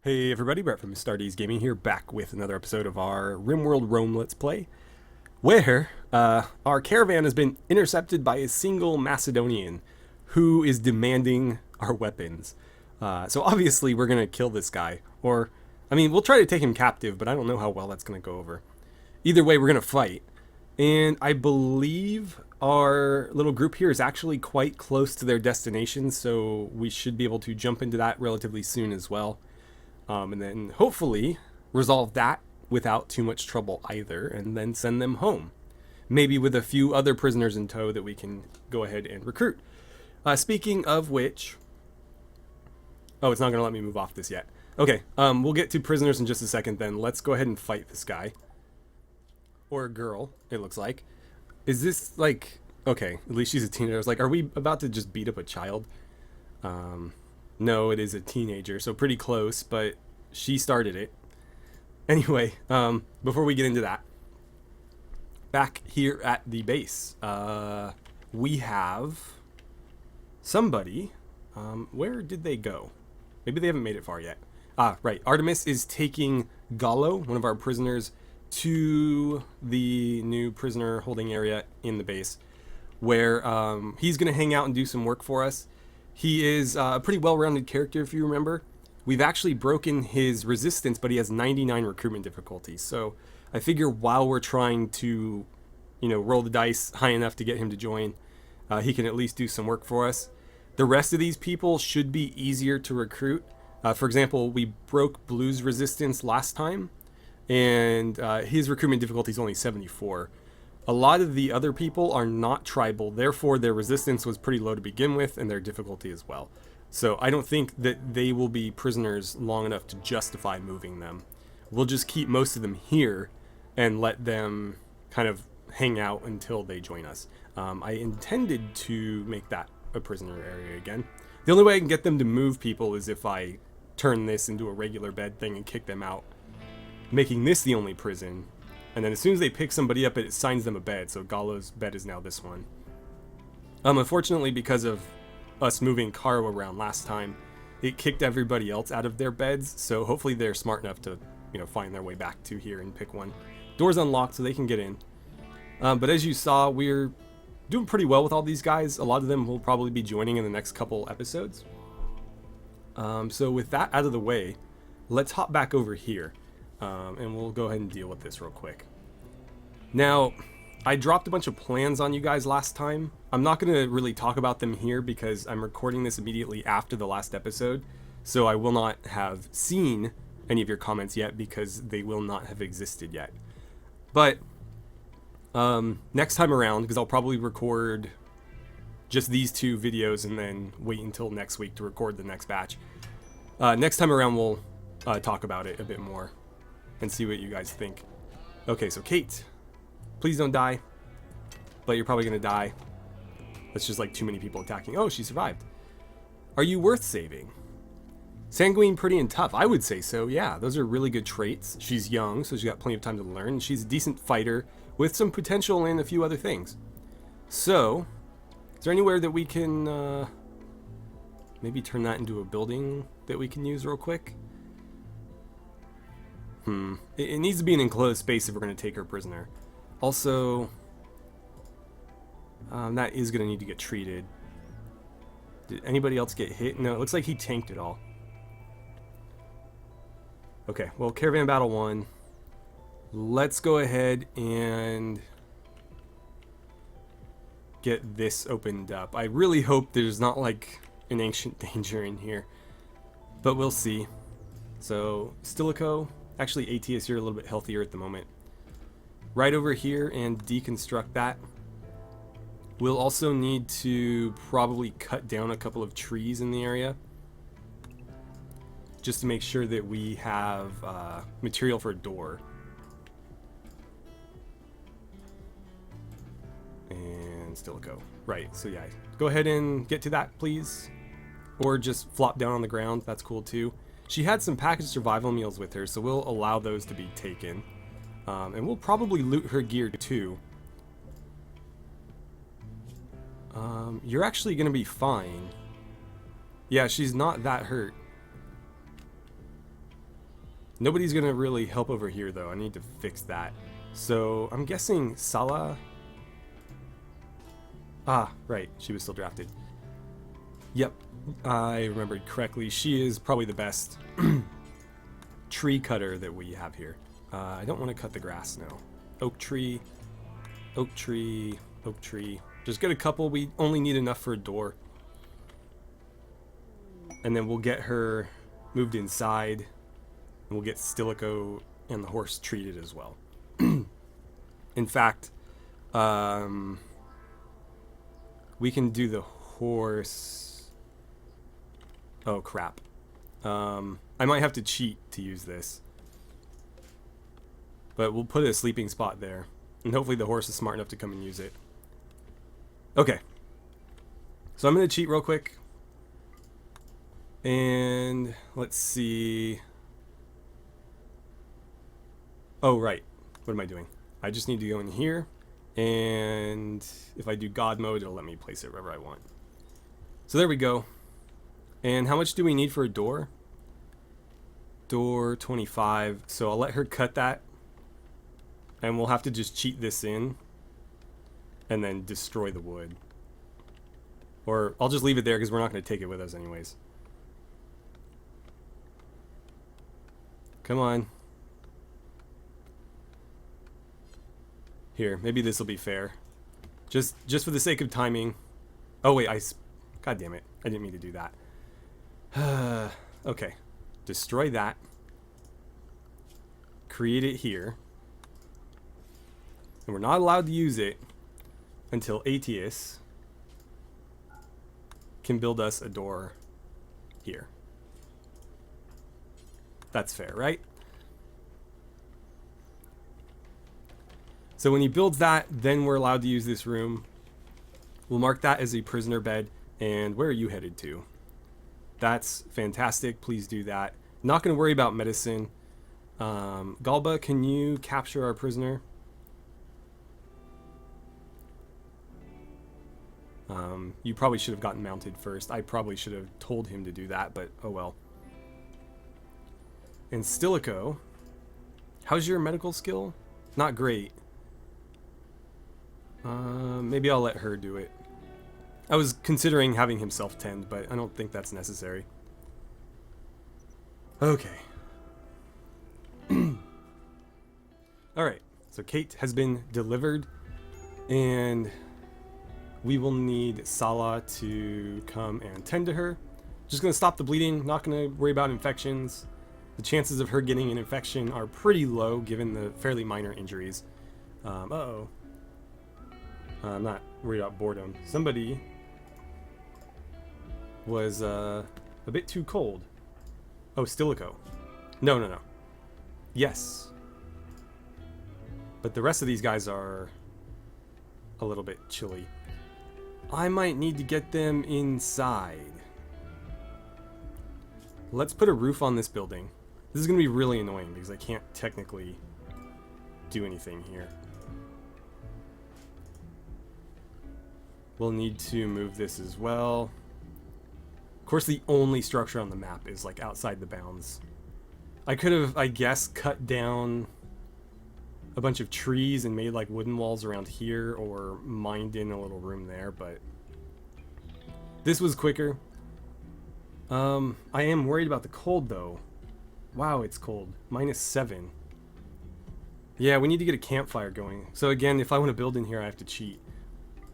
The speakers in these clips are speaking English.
Hey everybody, Brett from AstartesGaming here, back with another episode of our RimWorld Rome Let's Play, where our caravan has been intercepted by a single Macedonian who is demanding our weapons. So obviously we're going to kill this guy, or, I mean, we'll try to take him captive, but I don't know how well that's going to go over. Either way, we're going to fight, and I believe our little group here is actually quite close to their destination, so we should be able to jump into that relatively soon as well. And then hopefully resolve that without too much trouble either, and then send them home. Maybe with a few other prisoners in tow that we can go ahead and recruit. Speaking of which... Oh, it's not going to let me move off this yet. Okay, we'll get to prisoners in just a second then. Let's go ahead and fight this guy. Or a girl, it looks like. Is this, like... Okay, at least she's a teenager. I was like, are we about to just beat up a child? No, it is a teenager, so pretty close, but she started it. Anyway, before we get into that, back here at the base, we have somebody. Where did they go? Maybe they haven't made it far yet. Ah, right. Artemis is taking Gallo, one of our prisoners, to the new prisoner holding area in the base, where he's going to hang out and do some work for us. He is a pretty well-rounded character, if you remember. We've actually broken his resistance, but he has 99 recruitment difficulty. So I figure while we're trying to, roll the dice high enough to get him to join, he can at least do some work for us. The rest of these people should be easier to recruit. For example, we broke Blue's resistance last time, and his recruitment difficulty is only 74. A lot of the other people are not tribal, therefore their resistance was pretty low to begin with, and their difficulty as well. So I don't think that they will be prisoners long enough to justify moving them. We'll just keep most of them here and let them kind of hang out until they join us. I intended to make that a prisoner area again. The only way I can get them to move people is if I turn this into a regular bed thing and kick them out, making this the only prison. And then as soon as they pick somebody up, it assigns them a bed. So Gallo's bed is now this one. Unfortunately, because of us moving Caro around last time, it kicked everybody else out of their beds. So hopefully they're smart enough to, find their way back to here and pick one. Door's unlocked so they can get in. But as you saw, we're doing pretty well with all these guys. A lot of them will probably be joining in the next couple episodes. So with that out of the way, let's hop back over here. And we'll go ahead and deal with this real quick. Now, I dropped a bunch of plans on you guys last time. I'm not going to really talk about them here because I'm recording this immediately after the last episode, so I will not have seen any of your comments yet because they will not have existed yet. But next time around, because I'll probably record just these two videos and then wait until next week to record the next batch. Next time around, we'll talk about it a bit more and see what you guys think. Okay, so Kate, please don't die, but you're probably gonna die. That's just like too many people attacking. Oh, she survived. Are you worth saving? Sanguine, pretty, and tough. I would say so, yeah. Those are really good traits. She's young, so she's got plenty of time to learn. She's a decent fighter with some potential in a few other things. So, is there anywhere that we can maybe turn that into a building that we can use real quick? It needs to be an enclosed space if we're going to take her prisoner. Also, that is going to need to get treated. Did anybody else get hit? No, it looks like he tanked it all. Okay, well, Caravan Battle 1. Let's go ahead and get this opened up. I really hope there's not like an ancient danger in here, but we'll see. So, Stilicho. Actually, ATS, you're a little bit healthier at the moment. Right over here and deconstruct that. We'll also need to probably cut down a couple of trees in the area, just to make sure that we have material for a door. And Stilicho. Right, so yeah, go ahead and get to that, please. Or just flop down on the ground, that's cool too. She had some packaged survival meals with her, so we'll allow those to be taken. And we'll probably loot her gear too. You're actually going to be fine. Yeah, she's not that hurt. Nobody's gonna really help over here though. I need to fix that. So I'm guessing Salah. Ah, right. She was still drafted. Yep, I remembered correctly. She is probably the best tree cutter that we have here. I don't want to cut the grass now. Oak tree, oak tree, oak tree. Just get a couple. We only need enough for a door. And then we'll get her moved inside. And we'll get Stilicho and the horse treated as well. In fact, we can do the horse. Oh, crap. I might have to cheat to use this. But we'll put a sleeping spot there. And hopefully the horse is smart enough to come and use it. Okay. So I'm going to cheat real quick. And let's see. Oh, right. What am I doing? I just need to go in here. And if I do God mode, it'll let me place it wherever I want. So there we go. And how much do we need for a door? Door 25. So I'll let her cut that. And we'll have to just cheat this in. And then destroy the wood. Or I'll just leave it there because we're not going to take it with us anyways. Come on. Here, maybe this will be fair. Just for the sake of timing. Oh wait, God damn it. I didn't mean to do that. Okay. Destroy that. Create it here. And we're not allowed to use it until Aetius can build us a door here. That's fair, right? So when he builds that, then we're allowed to use this room. We'll mark that as a prisoner bed. And where are you headed to? That's fantastic. Please do that. Not going to worry about medicine. Galba, can you capture our prisoner? You probably should have gotten mounted first. I probably should have told him to do that, but oh well. And Stilicho, how's your medical skill? Not great. Maybe I'll let her do it. I was considering having him self-tend, but I don't think that's necessary. Okay. Alright, so Kate has been delivered, and we will need Salah to come and tend to her. Just going to stop the bleeding, not going to worry about infections. The chances of her getting an infection are pretty low given the fairly minor injuries. Uh-oh. I'm not worried about boredom. Somebody was a bit too cold. Oh, Stilicho. No. Yes. But the rest of these guys are a little bit chilly. I might need to get them inside. Let's put a roof on this building. This is going to be really annoying because I can't technically do anything here. We'll need to move this as well. Of course, the only structure on the map is like outside the bounds. I could have, I guess, cut down a bunch of trees and made like wooden walls around here or mined in a little room there, but this was quicker. I am worried about the cold though. Wow, it's cold. -7. Yeah, we need to get a campfire going. So again, if I want to build in here, I have to cheat.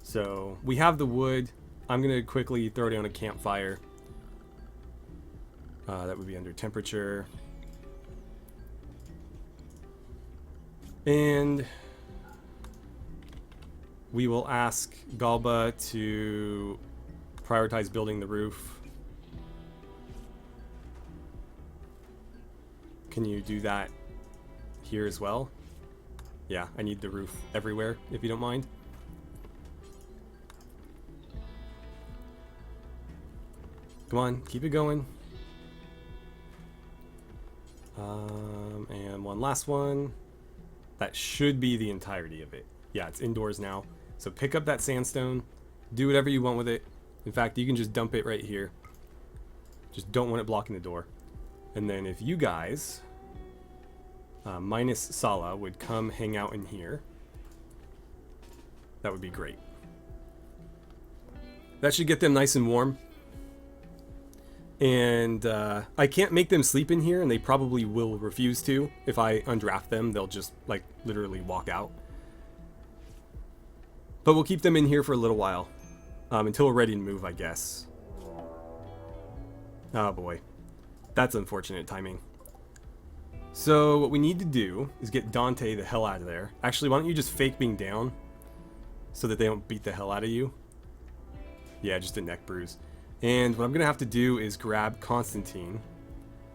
So we have the wood. I'm going to quickly throw down a campfire. That would be under temperature. And we will ask Galba to prioritize building the roof. Can you do that here as well? Yeah, I need the roof everywhere, if you don't mind. Come on, keep it going. And one last one. That should be the entirety of it. Yeah, it's indoors now. So pick up that sandstone. Do whatever you want with it. In fact, you can just dump it right here. Just don't want it blocking the door. And then if you guys minus Sala would come hang out in here. That would be great. That should get them nice and warm. And I can't make them sleep in here, and they probably will refuse to. If I undraft them, they'll just, like, literally walk out. But we'll keep them in here for a little while. Until we're ready to move, I guess. Oh boy. That's unfortunate timing. So what we need to do is get Dante the hell out of there. Actually, why don't you just fake being down so that they don't beat the hell out of you? Yeah, just a neck bruise. And what I'm going to have to do is grab Constantine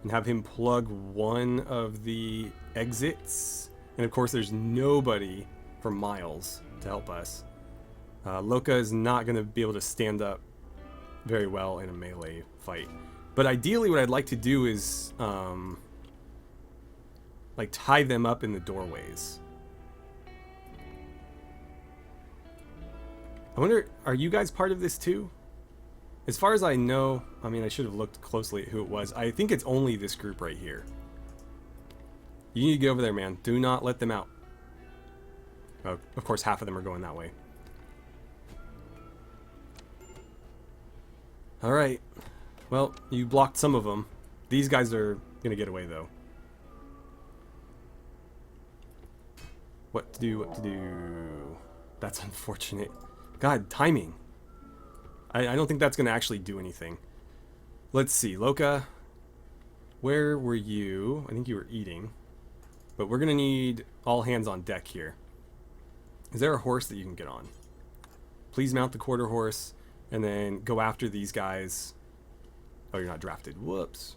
and have him plug one of the exits. And of course, there's nobody for Miles to help us. Loka is not going to be able to stand up very well in a melee fight. But ideally, what I'd like to do is like tie them up in the doorways. I wonder, are you guys part of this too? As far as I know, I mean, I should have looked closely at who it was. I think it's only this group right here. You need to get over there, man. Do not let them out. Oh, of course, half of them are going that way. Alright. Well, you blocked some of them. These guys are going to get away, though. What to do, what to do. That's unfortunate. God, timing. I don't think that's going to actually do anything. Let's see. Loka, where were you? I think you were eating. But we're going to need all hands on deck here. Is there a horse that you can get on? Please mount the quarter horse and then go after these guys. Oh, you're not drafted. Whoops.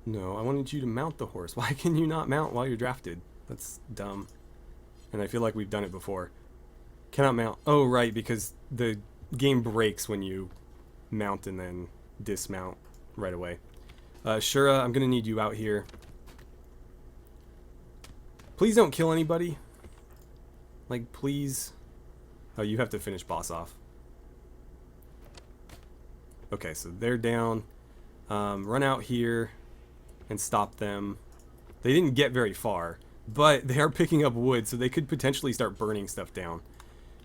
No, I wanted you to mount the horse. Why can you not mount while you're drafted? That's dumb. And I feel like we've done it before. Cannot mount. Oh, right, because the game breaks when you mount and then dismount right away. Shura, I'm going to need you out here. Please don't kill anybody. Like, please. Oh, you have to finish boss off. Okay, so they're down. Run out here and stop them. They didn't get very far, but they are picking up wood, so they could potentially start burning stuff down.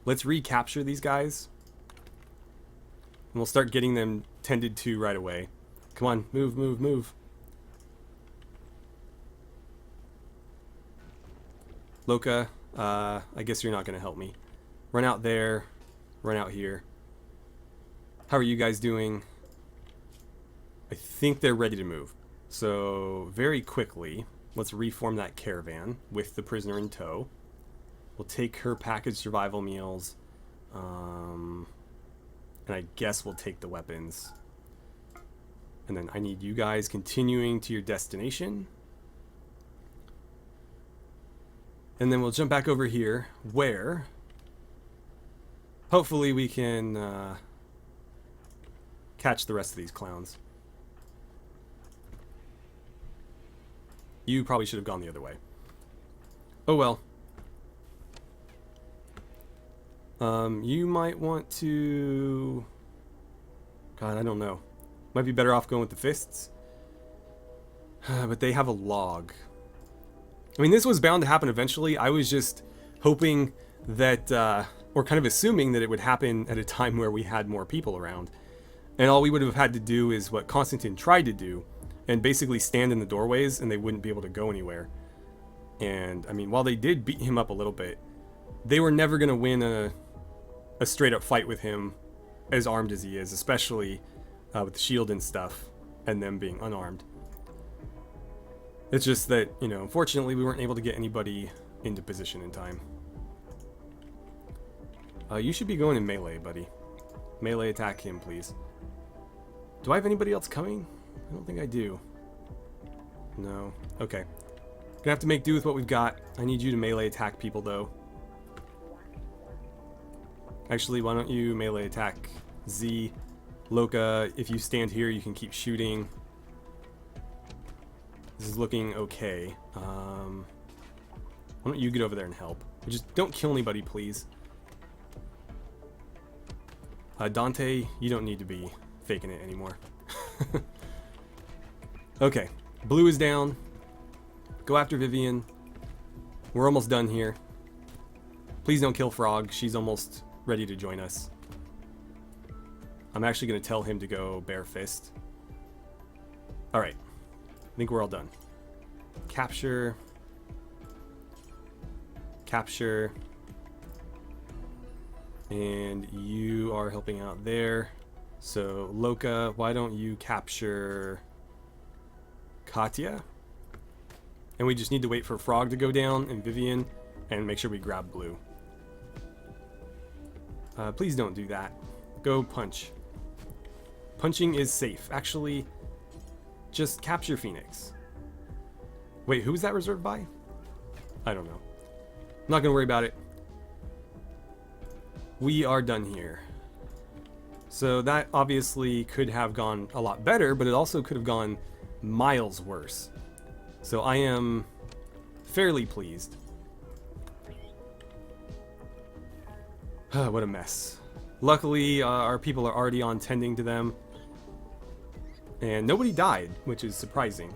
Let's recapture these guys. And we'll start getting them tended to right away. Come on, move, move, move. Loka, I guess you're not going to help me. Run out there. Run out here. How are you guys doing? I think they're ready to move. So, very quickly, let's reform that caravan with the prisoner in tow. We'll take her packaged survival meals. And I guess we'll take the weapons. And then I need you guys continuing to your destination. And then we'll jump back over here where hopefully we can catch the rest of these clowns. You probably should have gone the other way. Oh well. You might want to... God, I don't know. Might be better off going with the fists. But they have a log. I mean, this was bound to happen eventually. I was just hoping that, or kind of assuming that it would happen at a time where we had more people around. And all we would have had to do is what Constantine tried to do, and basically stand in the doorways, and they wouldn't be able to go anywhere. And, I mean, while they did beat him up a little bit, they were never going to win a straight-up fight with him as armed as he is, especially with the shield and stuff, and them being unarmed. It's just that, you know, unfortunately we weren't able to get anybody into position in time. You should be going in melee, buddy. Melee attack him, please. Do I have anybody else coming? I don't think I do. No. Okay. Gonna have to make do with what we've got. I need you to melee attack people, though. Actually, why don't you melee attack Z? Loka, if you stand here, you can keep shooting. This is looking okay. Why don't you get over there and help? Just don't kill anybody, please. Dante, you don't need to be faking it anymore. Okay, blue is down. Go after Vivian. We're almost done here. Please don't kill Frog. She's almost ready to join us. I'm actually going to tell him to go bare fist. Alright. I think we're all done. Capture. Capture. And you are helping out there. So, Loka, why don't you capture Katya? And we just need to wait for Frog to go down and Vivian and make sure we grab Blue. Please don't do that. Go punch. Punching is safe. Actually, just capture Phoenix. Wait, who's that reserved by? I don't know. I'm not going to worry about it. We are done here. So that obviously could have gone a lot better, but it also could have gone miles worse. So I am fairly pleased. What a mess. Luckily, our people are already on tending to them. And nobody died, which is surprising.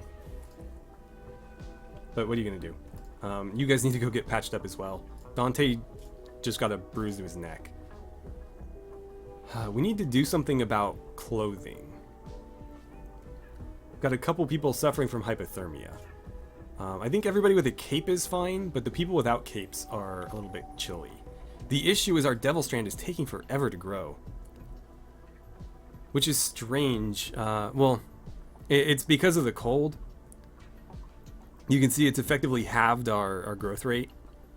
But what are you going to do? You guys need to go get patched up as well. Dante just got a bruise to his neck. We need to do something about clothing. Got a couple people suffering from hypothermia. I think everybody with a cape is fine, but the people without capes are a little bit chilly. The issue is our Devil Strand is taking forever to grow. Which is strange. Well, it's because of the cold. You can see it's effectively halved our growth rate.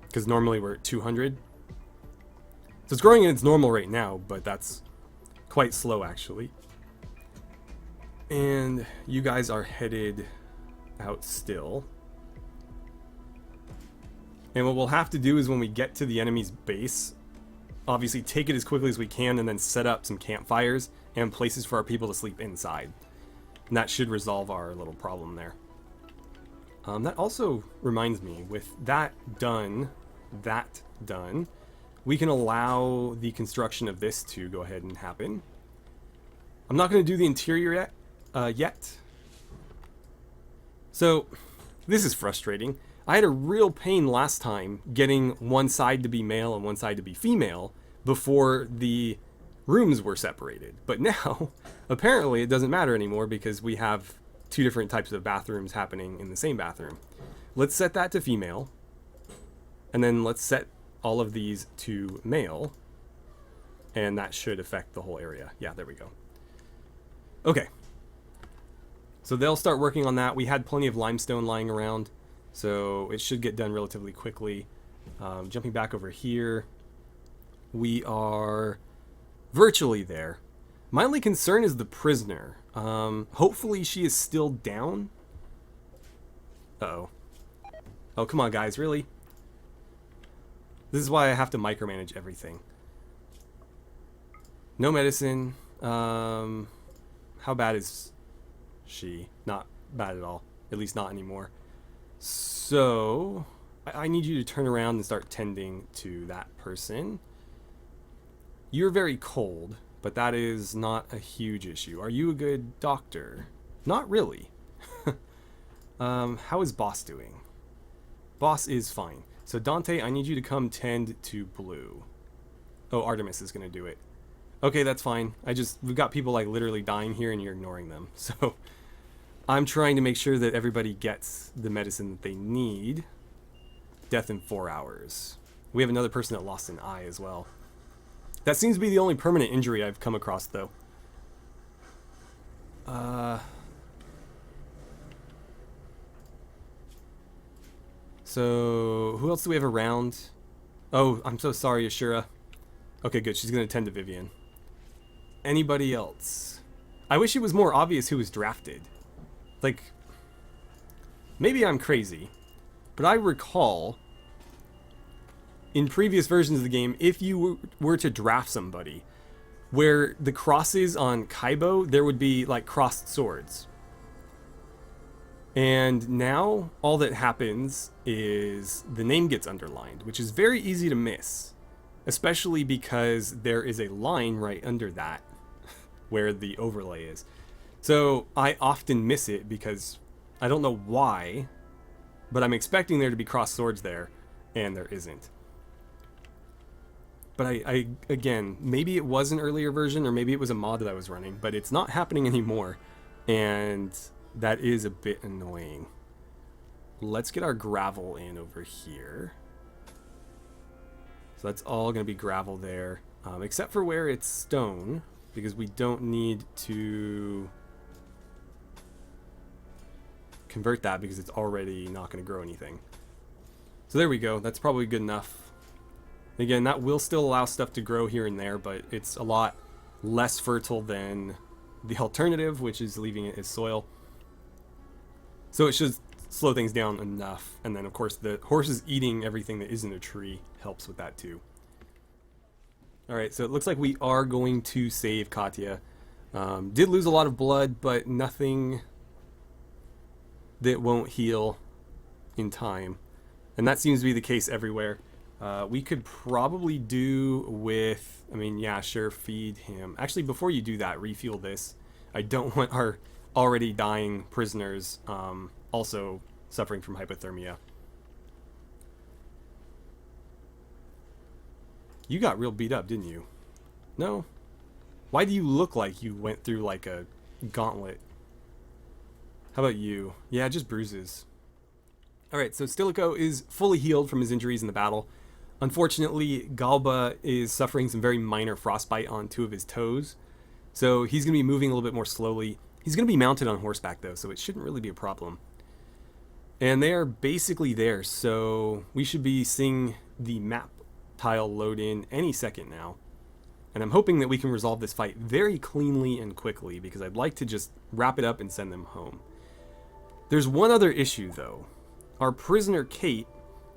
Because normally we're at 200. So it's growing at its normal rate now, but that's quite slow actually. And you guys are headed out still. And what we'll have to do is when we get to the enemy's base, obviously take it as quickly as we can and then set up some campfires and places for our people to sleep inside. And that should resolve our little problem there. That also reminds me, with that done, we can allow the construction of this to go ahead and happen. I'm not going to do the interior yet. So, this is frustrating. I had a real pain last time getting one side to be male and one side to be female before the rooms were separated. But now, apparently it doesn't matter anymore because we have two different types of bathrooms happening in the same bathroom. Let's set that to female. And then let's set all of these to male. And that should affect the whole area. Yeah, there we go. Okay. So they'll start working on that. We had plenty of limestone lying around, so it should get done relatively quickly. Jumping back over here, we are virtually there. My only concern is the prisoner. Hopefully she is still down. Uh-oh. Oh, come on, guys, really? This is why I have to micromanage everything. No medicine. How bad is she? Not bad at all. At least not anymore. So, I need you to turn around and start tending to that person. You're very cold, but that is not a huge issue. Are you a good doctor? Not really. How is Boss doing? Boss is fine. So Dante, I need you to come tend to Blue. Oh, Artemis is going to do it. Okay, that's fine. We've got people like literally dying here and you're ignoring them. So I'm trying to make sure that everybody gets the medicine that they need. Death in 4 hours. We have another person that lost an eye as well. That seems to be the only permanent injury I've come across, though. So, who else do we have around? Oh, I'm so sorry, Ashura. Okay, good. She's going to tend to Vivian. Anybody else? I wish it was more obvious who was drafted. Like, maybe I'm crazy, but I recall in previous versions of the game, if you were to draft somebody, where the crosses on Kaibo, there would be like crossed swords. And now all that happens is the name gets underlined, which is very easy to miss, especially because there is a line right under that where the overlay is. So I often miss it because I don't know why, But I'm expecting there to be crossed swords there, and there isn't. But I again, maybe it was an earlier version, or maybe it was a mod that I was running, but it's not happening anymore, and that is a bit annoying. Let's get our gravel in over here. So that's all going to be gravel there, except for where it's stone, because we don't need to convert that because it's already not going to grow anything. So there we go. That's probably good enough. Again, that will still allow stuff to grow here and there, but it's a lot less fertile than the alternative, which is leaving it as soil. So it should slow things down enough. And then, of course, the horses eating everything that isn't a tree helps with that too. Alright, so it looks like we are going to save Katya. Did lose a lot of blood, but nothing that won't heal in time. And that seems to be the case everywhere. We could probably do with, I mean, yeah, sure, feed him. Actually, before you do that, refuel this. I don't want our already dying prisoners also suffering from hypothermia. You got real beat up, didn't you? No? Why do you look like you went through like a gauntlet? How about you? Yeah, just bruises. Alright, so Stilicho is fully healed from his injuries in the battle. Unfortunately, Galba is suffering some very minor frostbite on 2 of his toes. So he's going to be moving a little bit more slowly. He's going to be mounted on horseback though, so it shouldn't really be a problem. And they are basically there, so we should be seeing the map tile load in any second now. And I'm hoping that we can resolve this fight very cleanly and quickly, because I'd like to just wrap it up and send them home. There's one other issue though. Our prisoner Kate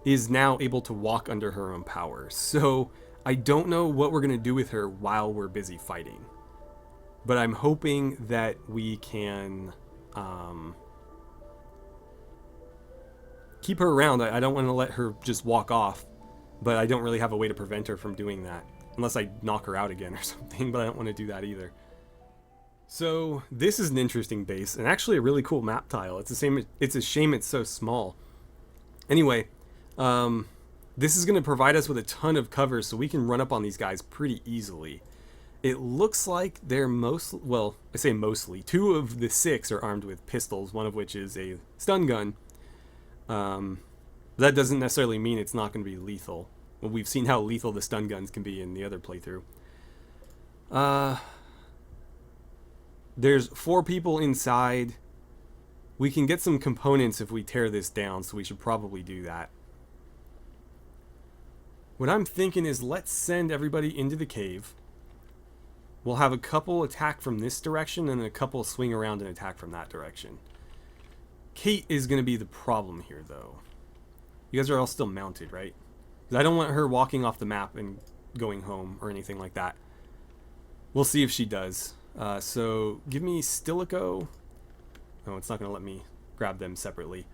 is now able to walk under her own power, so I don't know what we're going to do with her while we're busy fighting. But I'm hoping that we can keep her around. I don't want to let her just walk off, but I don't really have a way to prevent her from doing that. Unless I knock her out again or something, but I don't want to do that either. So this is an interesting base, and actually a really cool map tile. It's a shame it's so small. Anyway, this is going to provide us with a ton of cover, so we can run up on these guys pretty easily. It looks like they're well, I say mostly. 2 of the 6 are armed with pistols, one of which is a stun gun. That doesn't necessarily mean it's not going to be lethal. Well, we've seen how lethal the stun guns can be in the other playthrough. There's 4 people inside. We can get some components if we tear this down, so we should probably do that. What I'm thinking is let's send everybody into the cave. We'll have a couple attack from this direction and a couple swing around and attack from that direction. Kate is going to be the problem here, though. You guys are all still mounted, right? Because I don't want her walking off the map and going home or anything like that. We'll see if she does. So give me Stilicho. No, it's not going to let me grab them separately.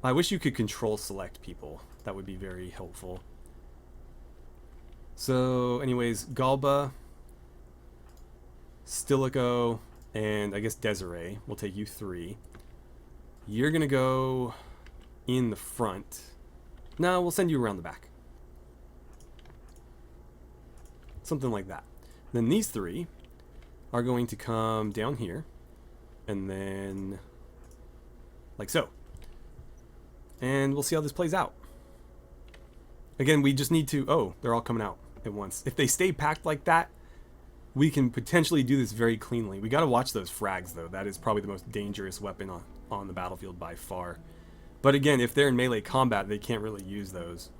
I wish you could control select people. That would be very helpful. So anyways, Galba, Stilicho, and I guess Desiree. We'll take you 3. You're going to go in the front. No, we'll send you around the back. Something like that. Then these 3 are going to come down here. And then like so. And we'll see how this plays out. Again, we just need to... Oh, they're all coming out at once. If they stay packed like that, we can potentially do this very cleanly. We got to watch those frags, though. That is probably the most dangerous weapon on the battlefield by far. But again, if they're in melee combat, they can't really use those.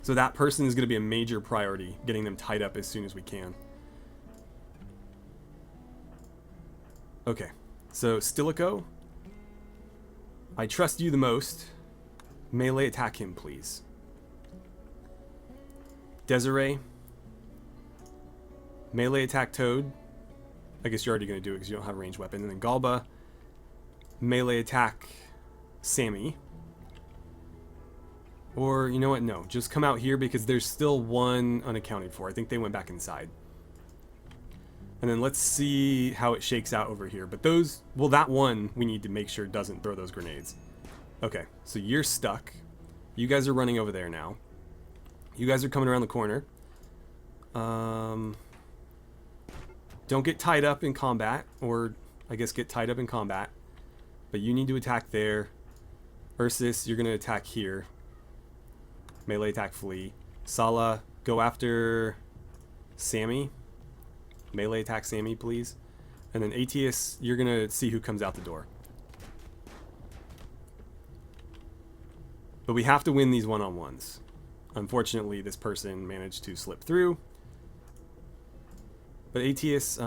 So that person is going to be a major priority, getting them tied up as soon as we can. Okay, so Stilicho, I trust you the most. Melee attack him, please. Desiree, melee attack Toad. I guess you're already going to do it because you don't have a ranged weapon. And then Galba, melee attack Sammy. Or, you know what, no. Just come out here because there's still one unaccounted for. I think they went back inside. And then let's see how it shakes out over here. But those, well, that one we need to make sure doesn't throw those grenades. Okay, so you're stuck. You guys are running over there now. You guys are coming around the corner. Don't get tied up in combat, or I guess get tied up in combat. But you need to attack there. Ursus, you're going to attack here. Melee attack, flee. Sala, go after Sammy. Melee attack Sammy, please. And then ATS, you're going to see who comes out the door. But we have to win these one-on-ones. Unfortunately, this person managed to slip through. But ATS,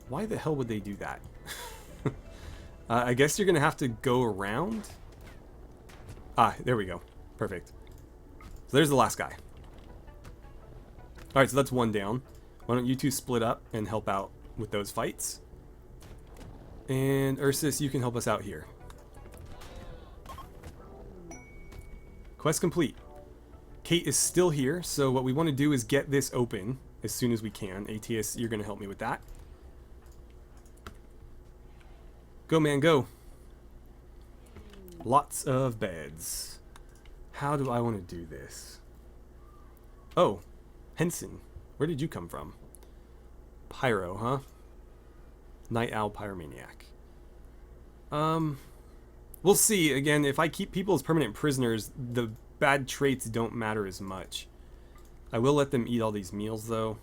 why the hell would they do that? I guess you're going to have to go around. Ah, there we go. Perfect. So there's the last guy. Alright, so that's one down. Why don't you two split up and help out with those fights? And Ursus, you can help us out here. Quest complete. Kate is still here, so what we want to do is get this open as soon as we can. ATS, you're going to help me with that. Go, man, go. Lots of beds. How do I want to do this? Oh, Henson. Where did you come from? Pyro, huh? Night Owl Pyromaniac. We'll see. Again, if I keep people as permanent prisoners, the bad traits don't matter as much. I will let them eat all these meals, though.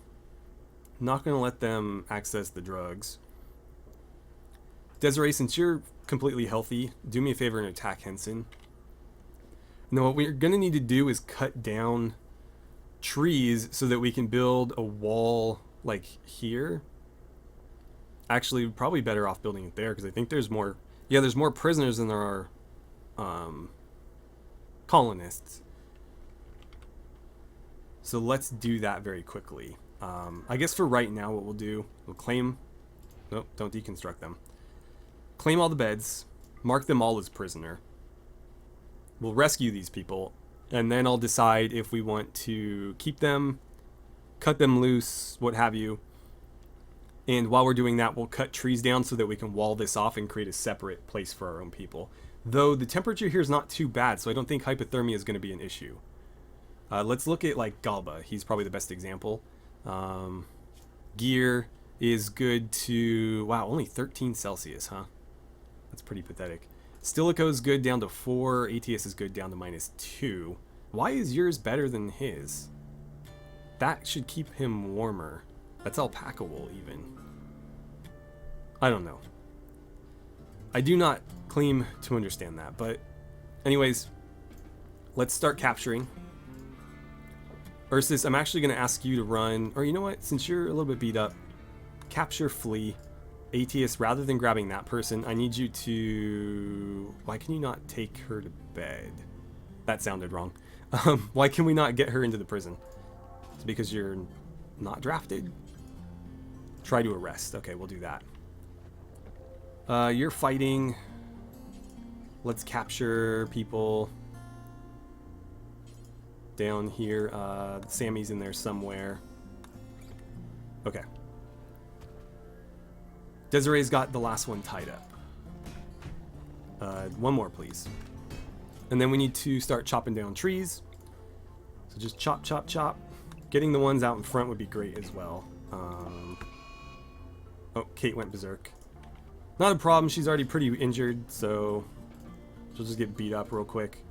Not going to let them access the drugs. Desiree, since you're completely healthy, do me a favor and attack Henson. And then what we're going to need to do is cut down trees so that we can build a wall like here. Actually, probably better off building it there because I think there's more... Yeah, there's more prisoners than there are colonists. So let's do that very quickly. I guess for right now what we'll do, we'll claim... Nope, don't deconstruct them. Claim all the beds, mark them all as prisoner. We'll rescue these people, and then I'll decide if we want to keep them, cut them loose, what have you. And while we're doing that, we'll cut trees down so that we can wall this off and create a separate place for our own people. Though the temperature here is not too bad, so I don't think hypothermia is going to be an issue. Let's look at like Galba. He's probably the best example. Gear is good to... Wow, only 13 Celsius, huh? That's pretty pathetic. Stilico is good down to 4. ATS is good down to -2. Why is yours better than his? That should keep him warmer. That's alpaca wool, even. I don't know. I do not claim to understand that, but anyways, let's start capturing. Ursus, I'm actually going to ask you to run, or you know what, since you're a little bit beat up, capture, flee. ATS, rather than grabbing that person, I need you to... Why can you not take her to bed? That sounded wrong. Why can we not get her into the prison? It's because you're not drafted? Try to arrest. Okay, we'll do that. You're fighting. Let's capture people. Down here. Sammy's in there somewhere. Okay. Desiree's got the last one tied up. One more, please. And then we need to start chopping down trees. So just chop, chop, chop. Getting the ones out in front would be great as well. Oh, Kate went berserk. Not a problem, she's already pretty injured, so she'll just get beat up real quick.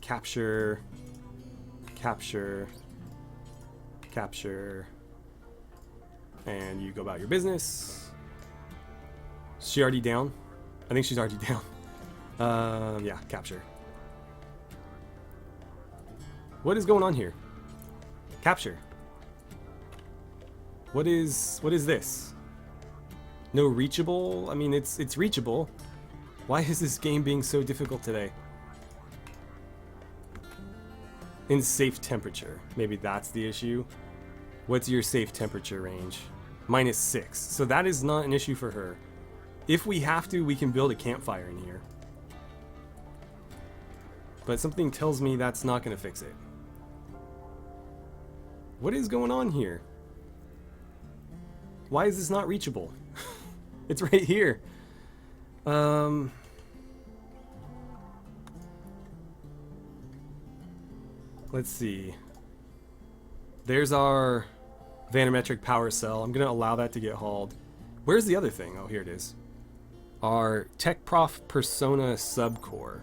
Capture. Capture. Capture. And you go about your business. Is she already down? I think she's already down. Yeah, capture. What is going on here? Capture. What is this? No reachable? I mean, it's reachable. Why is this game being so difficult today? In safe temperature. Maybe that's the issue. What's your safe temperature range? -6. So that is not an issue for her. If we have to, we can build a campfire in here. But something tells me that's not going to fix it. What is going on here? Why is this not reachable? It's right here. Let's see. There's our vanometric power cell. I'm going to allow that to get hauled. Where's the other thing? Oh, here it is. Our Tech Prof Persona subcore.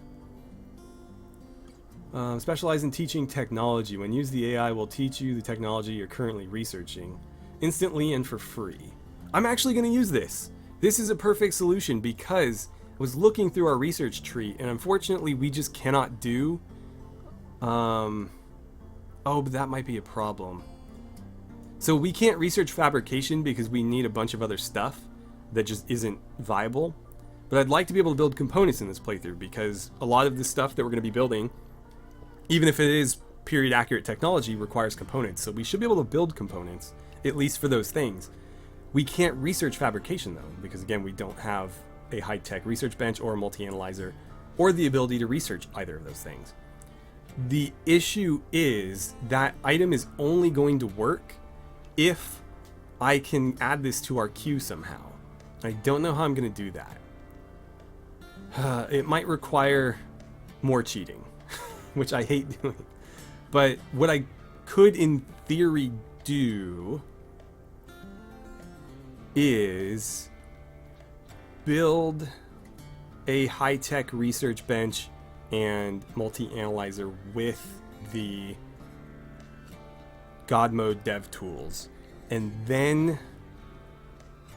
Specialize in teaching technology. When used, the AI will teach you the technology you're currently researching instantly and for free. I'm actually going to use this. This is a perfect solution because I was looking through our research tree and unfortunately we just cannot do... oh, but that might be a problem. So we can't research fabrication because we need a bunch of other stuff that just isn't viable. But I'd like to be able to build components in this playthrough because a lot of the stuff that we're going to be building, even if it is period accurate technology, requires components. So we should be able to build components, at least for those things. We can't research fabrication though, because again, we don't have a high-tech research bench or a multi-analyzer or the ability to research either of those things. The issue is that item is only going to work if I can add this to our queue somehow. I don't know how I'm going to do that. It might require more cheating, which I hate doing. But what I could in theory do is build a high-tech research bench and multi-analyzer with the God mode dev tools, and then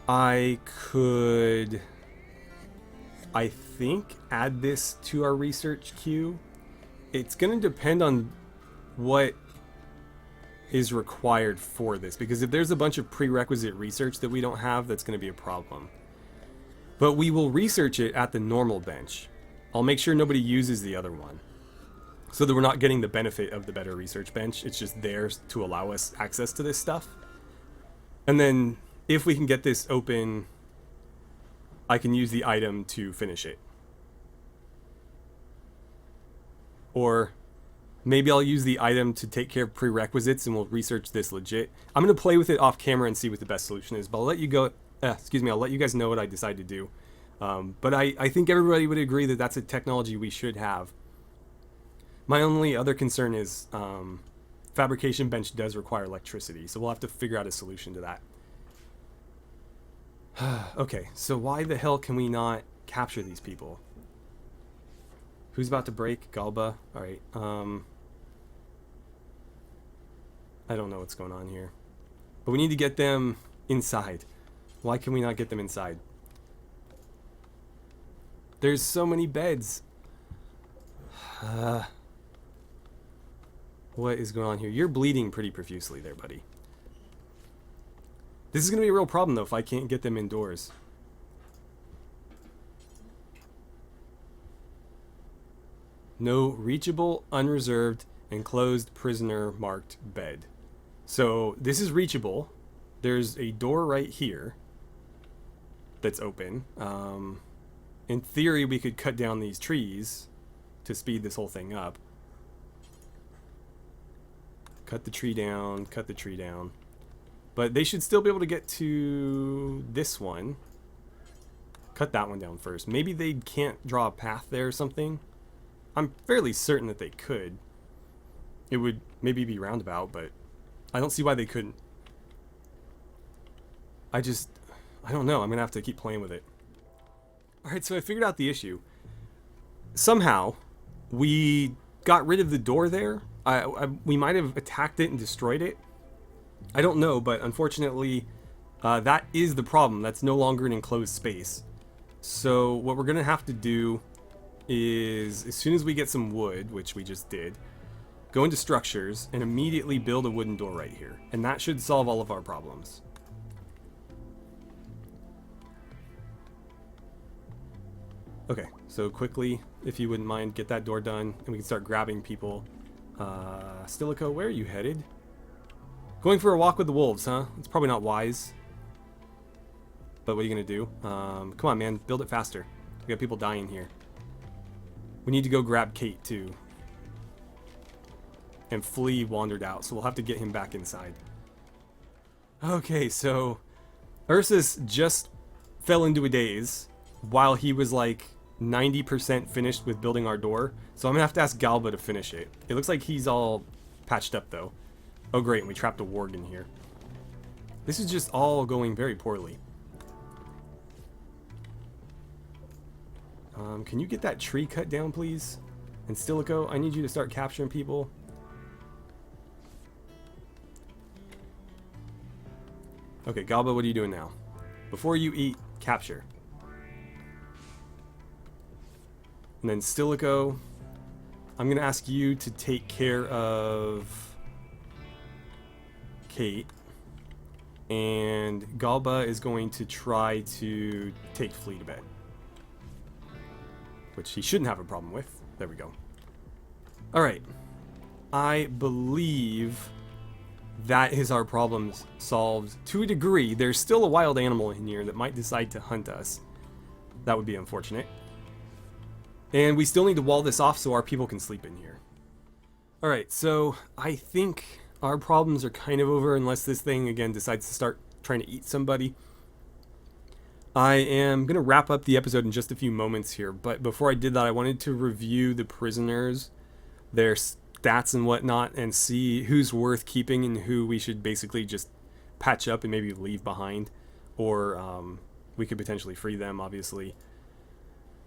I could, I think, add this to our research queue. It's going to depend on what is required for this, because if there's a bunch of prerequisite research that we don't have, that's going to be a problem. But we will research it at the normal bench. I'll make sure nobody uses the other one, so that we're not getting the benefit of the better research bench. It's just there to allow us access to this stuff. And then if we can get this open, I can use the item to finish it. Or maybe I'll use the item to take care of prerequisites and we'll research this legit. I'm going to play with it off camera and see what the best solution is, but I'll let you go. I'll let you guys know what I decide to do. But I think everybody would agree that that's a technology we should have. My only other concern is fabrication bench does require electricity, so we'll have to figure out a solution to that. Okay, so why the hell can we not capture these people? Who's about to break? Galba? Alright, I don't know what's going on here. But we need to get them inside. Why can we not get them inside? There's so many beds. What is going on here? You're bleeding pretty profusely there, buddy. This is going to be a real problem, though, if I can't get them indoors. No reachable, unreserved, enclosed prisoner marked bed. So this is reachable. There's a door right here that's open. In theory, we could cut down these trees to speed this whole thing up. Cut the tree down, cut the tree down. But they should still be able to get to this one. Cut that one down first. Maybe they can't draw a path there or something. I'm fairly certain that they could. It would maybe be roundabout, but I don't see why they couldn't. I don't know. I'm going to have to keep playing with it. Alright, so I figured out the issue. Somehow, we got rid of the door there. We might have attacked it and destroyed it. I don't know, but unfortunately, that is the problem. That's no longer an enclosed space. So what we're going to have to do is, as soon as we get some wood, which we just did, go into structures and immediately build a wooden door right here. And that should solve all of our problems. Okay, so quickly, if you wouldn't mind, get that door done, and we can start grabbing people. Stilico, where are you headed? Going for a walk with the wolves, huh? It's probably not wise. But what are you gonna do? Come on, man, build it faster. We got people dying here. We need to go grab Kate, too. and Flea wandered out, so we'll have to get him back inside. Okay, so Ursus just fell into a daze while he was like 90% finished with building our door. So I'm gonna have to ask Galba to finish it. It looks like he's all patched up though. Oh great, and we trapped a warg in here. This is just all going very poorly. Can you get that tree cut down, please? And Stilicho, I need you to start capturing people. Okay, Galba, what are you doing now? Before you eat, capture. And then Stilicho, I'm going to ask you to take care of Kate. And Galba is going to try to take Flea to bed. Which he shouldn't have a problem with. There we go. Alright. I believe that is our problems solved to a degree. There's still a wild animal in here that might decide to hunt us. That would be unfortunate. And we still need to wall this off so our people can sleep in here. Alright, so I think our problems are kind of over unless this thing again decides to start trying to eat somebody. I am going to wrap up the episode in just a few moments here, but before I did that, I wanted to review the prisoners, their stats and whatnot, and see who's worth keeping and who we should basically just patch up and maybe leave behind, or we could potentially free them, obviously.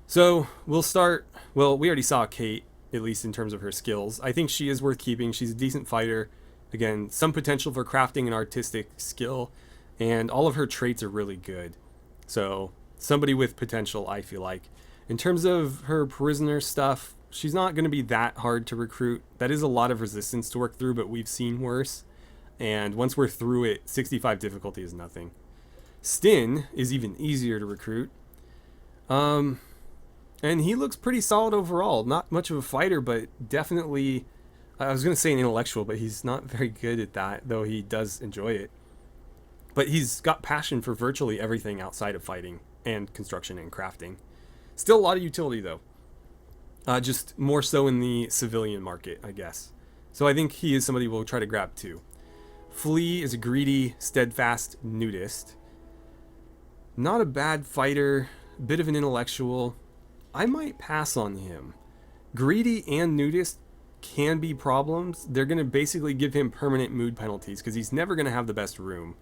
So we'll start, well, we already saw Kate, at least in terms of her skills. I think she is worth keeping. She's a decent fighter. Again, some potential for crafting and artistic skill, and all of her traits are really good. So, somebody with potential, I feel like. In terms of her prisoner stuff, she's not going to be that hard to recruit. That is a lot of resistance to work through, but we've seen worse. And once we're through it, 65 difficulty is nothing. Stin is even easier to recruit. And he looks pretty solid overall. Not much of a fighter, but definitely, I was going to say an intellectual, but he's not very good at that, though he does enjoy it. But he's got passion for virtually everything outside of fighting and construction and crafting. Still a lot of utility, though. Just more so in the civilian market, I guess. So I think he is somebody we'll try to grab, too. Flea is a greedy, steadfast nudist. Not a bad fighter, a bit of an intellectual. I might pass on him. Greedy and nudist can be problems. They're going to basically give him permanent mood penalties because he's never going to have the best room.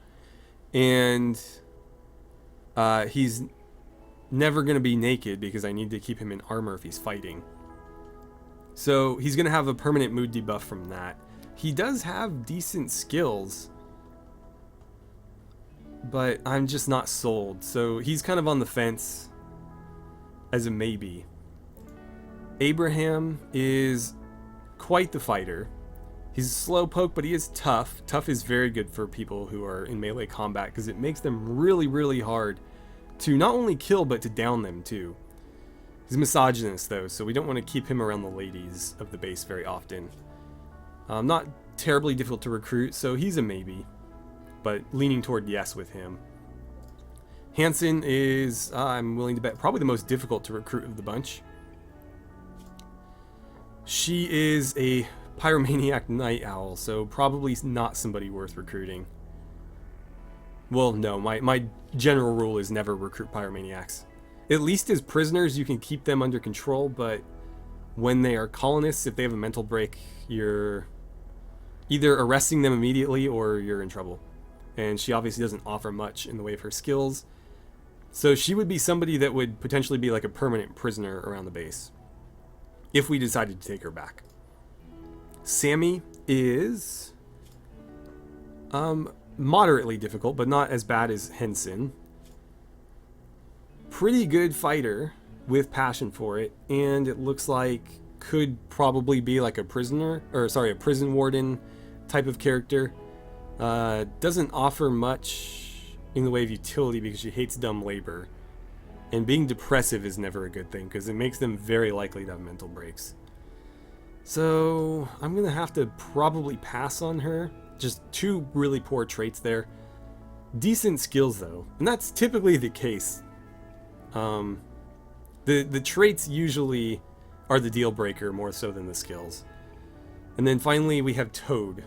And he's never going to be naked because I need to keep him in armor if he's fighting. So he's going to have a permanent mood debuff from that. He does have decent skills, but I'm just not sold. So he's kind of on the fence as a maybe. Abraham is quite the fighter. He's a slow poke, but he is tough. Tough is very good for people who are in melee combat because it makes them really, really hard to not only kill, but to down them too. He's misogynist though, so we don't want to keep him around the ladies of the base very often. Not terribly difficult to recruit, so he's a maybe, but leaning toward yes with him. Hansen is, I'm willing to bet, probably the most difficult to recruit of the bunch. She is a Pyromaniac Night Owl, so probably not somebody worth recruiting. Well, no, my general rule is never recruit Pyromaniacs. At least as prisoners, you can keep them under control, but when they are colonists, if they have a mental break, you're either arresting them immediately or you're in trouble. And she obviously doesn't offer much in the way of her skills. So she would be somebody that would potentially be like a permanent prisoner around the base, if we decided to take her back. Sammy is moderately difficult, but not as bad as Henson. Pretty good fighter with passion for it, and it looks like could probably be like a prisoner, or sorry, a prison warden type of character. Doesn't offer much in the way of utility because she hates dumb labor. And being depressive is never a good thing because it makes them very likely to have mental breaks. So I'm going to have to probably pass on her. Just two really poor traits there. Decent skills though, and that's typically the case. The traits usually are the deal breaker more so than the skills. And then finally we have Toad,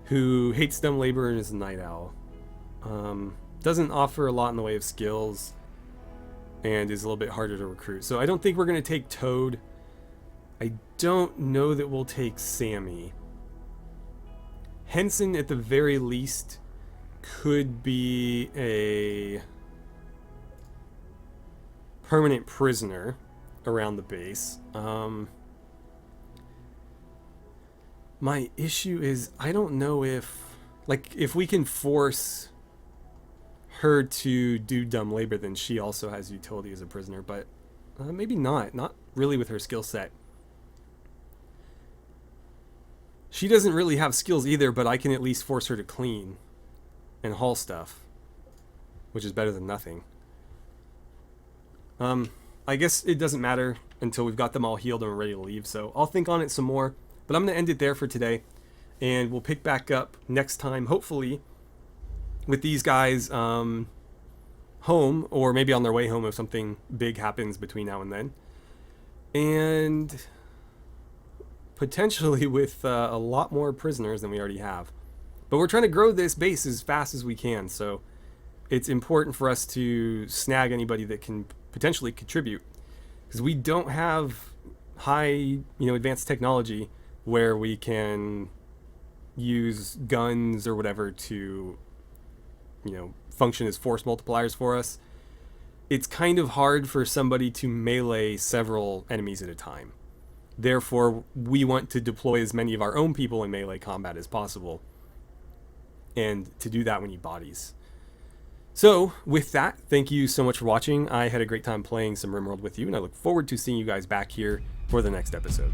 who hates dumb labor and is a night owl. Doesn't offer a lot in the way of skills and is a little bit harder to recruit. So I don't think we're going to take Toad. I don't know that we'll take Sammy. Henson, at the very least, could be a permanent prisoner around the base. My issue is I don't know if we can force her to do dumb labor, then she also has utility as a prisoner, but maybe not really with her skill set. She doesn't really have skills either, but I can at least force her to clean and haul stuff, which is better than nothing. I guess it doesn't matter until we've got them all healed and we're ready to leave, so I'll think on it some more, but I'm going to end it there for today, and we'll pick back up next time, hopefully, with these guys home, or maybe on their way home if something big happens between now and then. And potentially with a lot more prisoners than we already have. But we're trying to grow this base as fast as we can, so it's important for us to snag anybody that can potentially contribute. Because we don't have high, advanced technology where we can use guns or whatever to function as force multipliers for us. It's kind of hard for somebody to melee several enemies at a time. Therefore, we want to deploy as many of our own people in melee combat as possible. And to do that, we need bodies. So, with that, thank you so much for watching. I had a great time playing some RimWorld with you, and I look forward to seeing you guys back here for the next episode.